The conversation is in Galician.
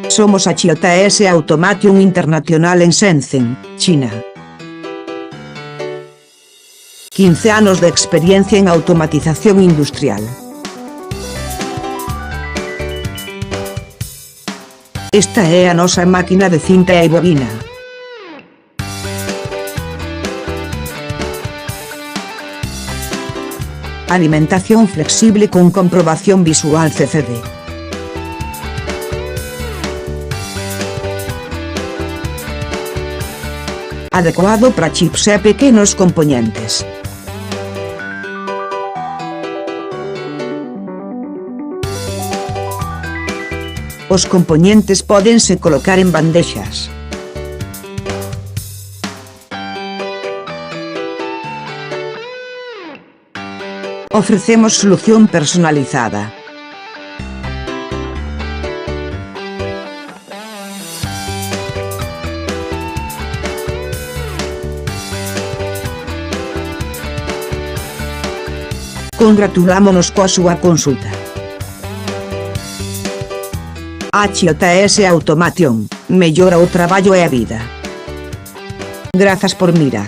Somos a HJS Automation International en Shenzhen, China. 15 anos de experiencia en automatización industrial. Esta é a nosa máquina de cinta e bobina. Alimentación flexible con comprobación visual CCD. Adecuado para chips e pequenos componentes. Os componentes pódense colocar en bandexas. Ofrecemos solución personalizada. Congratulámonos coa súa consulta. HJS Automation, mellora o traballo e a vida. Grazas por mirar.